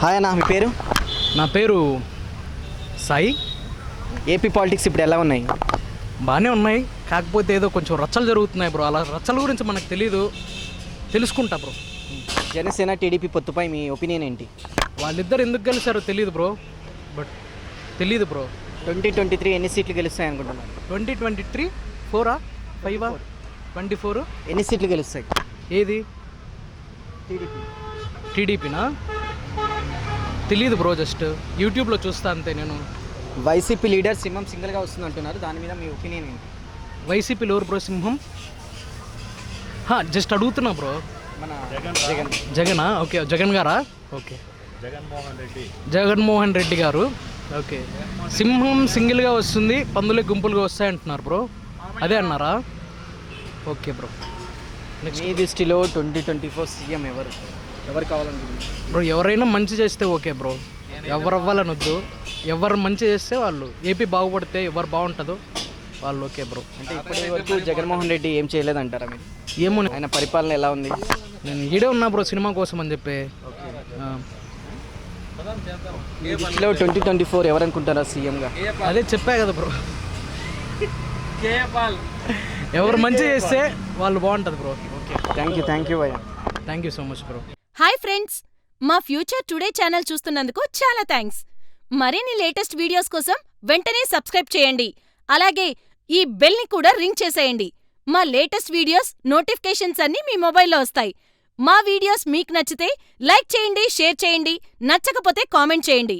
Hi అన్న, మీ పేరు? నా పేరు సాయి. ఏపీ పాలిటిక్స్ ఇప్పుడు ఎలా ఉన్నాయి? బాగానే ఉన్నాయి, కాకపోతే ఏదో కొంచెం రచ్చలు జరుగుతున్నాయి బ్రో. అలా రచ్చల గురించి మనకు తెలీదు, తెలుసుకుంటా బ్రో. జనసేన టీడీపీ పొత్తుపై మీ ఒపీనియన్ ఏంటి? వాళ్ళిద్దరు ఎందుకు గెలిచారో తెలియదు బ్రో, బట్ తెలీదు బ్రో. 2023 ఎన్ని సీట్లు గెలుస్తాయి అనుకుంటున్నారు? 2023 4ఆ 5ఆ 24 ఎన్ని సీట్లు గెలుస్తాయి? ఏది టీడీపీ. టీడీపీనా తెలీదు బ్రో, జస్ట్ యూట్యూబ్లో చూస్తా అంతే నేను. వైసీపీ లీడర్ సింహం సింగిల్గా వస్తుంది అంటున్నారు, దాని మీద మీ ఒపీనియన్ ఏంటి? వైసీపీ లోరు బ్రో సింహం? జస్ట్ అడుగుతున్నా బ్రో. మన జగన్. జగనా? ఓకే, జగన్ గారా? ఓకే, జగన్మోహన్ రెడ్డి గారు. ఓకే, సింహం సింగిల్గా వస్తుంది, పందులే గుంపులుగా వస్తాయి అంటున్నారు బ్రో, అదే అన్నారా? Okay bro. మీ దృష్టిలో 2024 సీఎం ఎవరు కావాలనుకుంటున్నారు? బ్రో ఎవరైనా మంచి చేస్తే ఓకే బ్రో, ఎవరు అవ్వాలని వద్దు. ఎవరు మంచి చేస్తే వాళ్ళు, ఏపీ బాగుపడితే ఎవరు బాగుంటుందో వాళ్ళు ఓకే బ్రో. అంటే ఇప్పటి వరకు జగన్మోహన్ రెడ్డి ఏం చేయలేదంటారా మీరు? ఏమో, ఆయన పరిపాలన ఎలా ఉంది? నేను ఈడే ఉన్నా బ్రో సినిమా కోసం అని చెప్పి. మీ దృష్టిలో 2024 ఎవరు అనుకుంటారా సీఎంగా? అదే చెప్పా కదా బ్రో, ఎవరు మంచి చేస్తే వాళ్ళు బాగుంటుంది బ్రో. ఓకే, థ్యాంక్ యూ భయ్యా. Thank you so much bro. Hi friends, మా ఫ్యూచర్ టుడే ఛానల్ చూస్తున్నందుకు చాలా థ్యాంక్స్. మరిన్ని లేటెస్ట్ వీడియోస్ కోసం వెంటనే సబ్స్క్రైబ్ చేయండి. అలాగే ఈ బెల్ని కూడా రింగ్ చేసేయండి. మా లేటెస్ట్ వీడియోస్ నోటిఫికేషన్స్ అన్నీ మీ మొబైల్లో వస్తాయి. మా వీడియోస్ మీకు నచ్చితే లైక్ చేయండి, షేర్ చేయండి, నచ్చకపోతే కామెంట్ చేయండి.